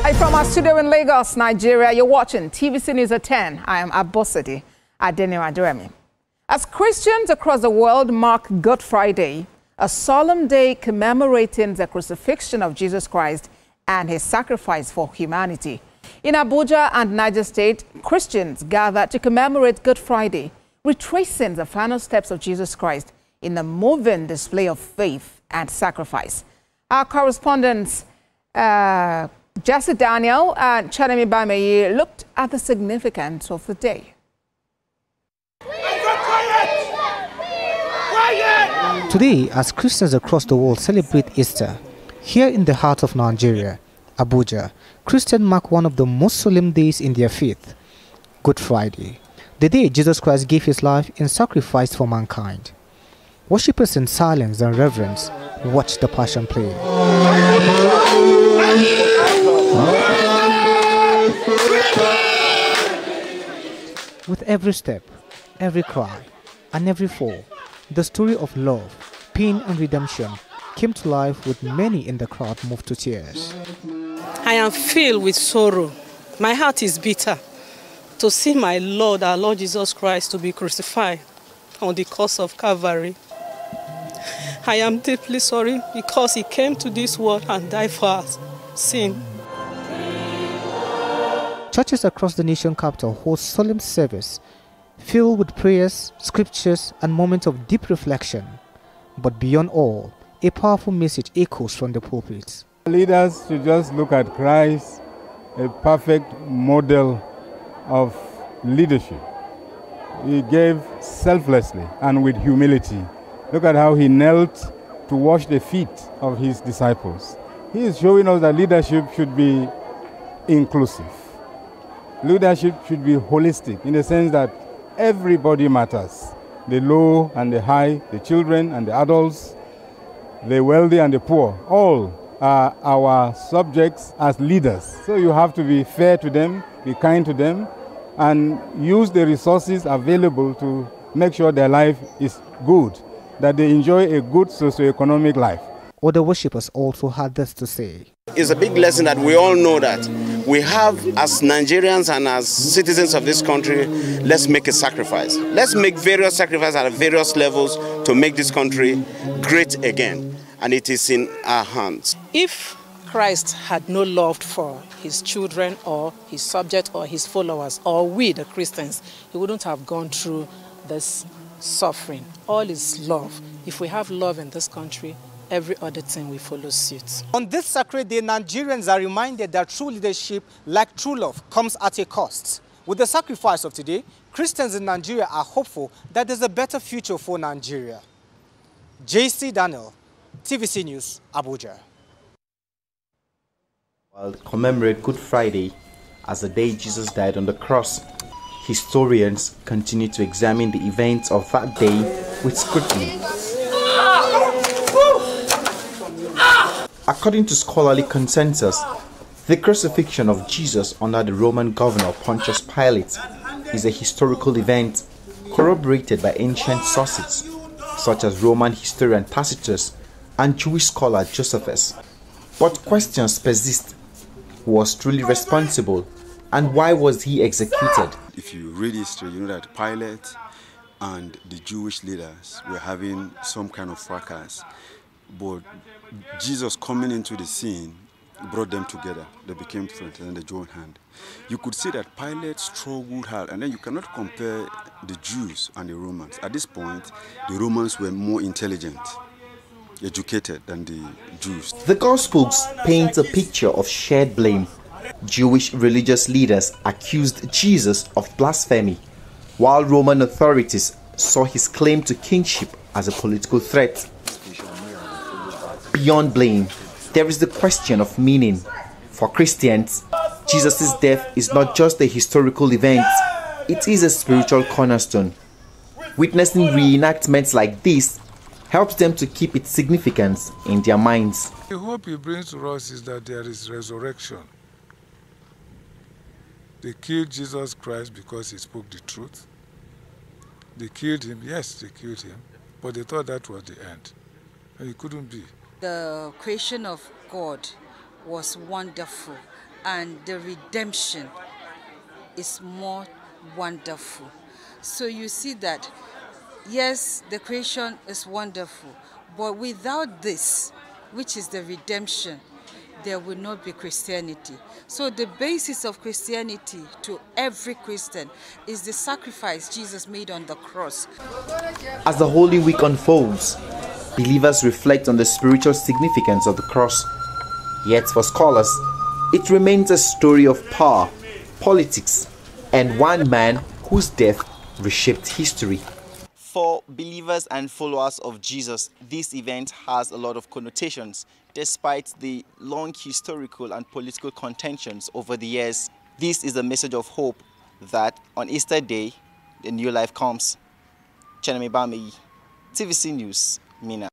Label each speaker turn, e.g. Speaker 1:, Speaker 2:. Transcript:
Speaker 1: Hi from our studio in Lagos, Nigeria. You're watching TVC News at 10. I am Abosadi Adeniraduremi. As Christians across the world mark Good Friday, a solemn day commemorating the crucifixion of Jesus Christ and his sacrifice for humanity. In Abuja and Niger State, Christians gathered to commemorate Good Friday, retracing the final steps of Jesus Christ in a moving display of faith and sacrifice. Our correspondents, Jesse Daniel and Chanemi Bameye, looked at the significance of the day.
Speaker 2: Today, as Christians across the world celebrate Easter, here in the heart of Nigeria, Abuja, Christians mark one of the most solemn days in their faith, Good Friday, the day Jesus Christ gave his life in sacrifice for mankind. Worshippers in silence and reverence watch the Passion play. With every step, every cry, and every fall, the story of love, pain, and redemption came to life, with many in the crowd moved to tears.
Speaker 3: I am filled with sorrow. My heart is bitter to see my Lord, our Lord Jesus Christ, to be crucified on the cross of Calvary. I am deeply sorry because he came to this world and died for us sin.
Speaker 2: Churches across the nation capital hold solemn service filled with prayers, scriptures, and moments of deep reflection. But beyond all, a powerful message echoes from the pulpits.
Speaker 4: Leaders should just look at Christ, a perfect model of leadership. He gave selflessly and with humility. Look at how he knelt to wash the feet of his disciples. He is showing us that leadership should be inclusive. Leadership should be holistic in the sense that everybody matters. The low and the high, the children and the adults, the wealthy and the poor, all are our subjects as leaders. So you have to be fair to them, be kind to them, and use the resources available to make sure their life is good, that they enjoy a good socio-economic life.
Speaker 2: Other worshippers also had this to say.
Speaker 5: It's a big lesson that we all know that we have, as Nigerians and as citizens of this country, let's make a sacrifice. Let's make various sacrifices at various levels to make this country great again. And it is in our hands.
Speaker 3: If Christ had no love for his children or his subjects or his followers, or we, the Christians, he wouldn't have gone through this suffering. All is love. If we have love in this country, every other thing will follow suit.
Speaker 2: On this sacred day, Nigerians are reminded that true leadership, like true love, comes at a cost. With the sacrifice of today, Christians in Nigeria are hopeful that there's a better future for Nigeria. JC Daniel, TVC News, Abuja.
Speaker 6: While commemorate Good Friday as the day Jesus died on the cross, historians continue to examine the events of that day with scrutiny. According to scholarly consensus, the crucifixion of Jesus under the Roman governor Pontius Pilate is a historical event corroborated by ancient sources such as Roman historian Tacitus and Jewish scholar Josephus. But questions persist: who was truly responsible and why was he executed?
Speaker 7: If you read history, you know that Pilate and the Jewish leaders were having some kind of fracas. But Jesus coming into the scene brought them together. They became friends and they joined hands. You could see that Pilate struggled hard, and then you cannot compare the Jews and the Romans. At this point, the Romans were more intelligent, educated than the Jews.
Speaker 6: The Gospels paint a picture of shared blame. Jewish religious leaders accused Jesus of blasphemy, while Roman authorities saw his claim to kingship as a political threat. Beyond blame, there is the question of meaning. For Christians, Jesus' death is not just a historical event, it is a spiritual cornerstone. Witnessing reenactments like this helps them to keep its significance in their minds.
Speaker 8: The hope he brings to us is that there is resurrection. They killed Jesus Christ because he spoke the truth. They killed him, yes, they killed him, but they thought that was the end. And it couldn't be.
Speaker 9: The creation of God was wonderful, and the redemption is more wonderful. So you see that, yes, the creation is wonderful, but without this, which is the redemption, there will not be Christianity. So the basis of Christianity to every Christian is the sacrifice Jesus made on the cross.
Speaker 6: As the Holy Week unfolds, believers reflect on the spiritual significance of the cross. Yet for scholars, it remains a story of power, politics, and one man whose death reshaped history. For believers and followers of Jesus, this event has a lot of connotations, despite the long historical and political contentions over the years. This is a message of hope that on Easter Day, a new life comes. Chenemi Bami, TVC News, Mina.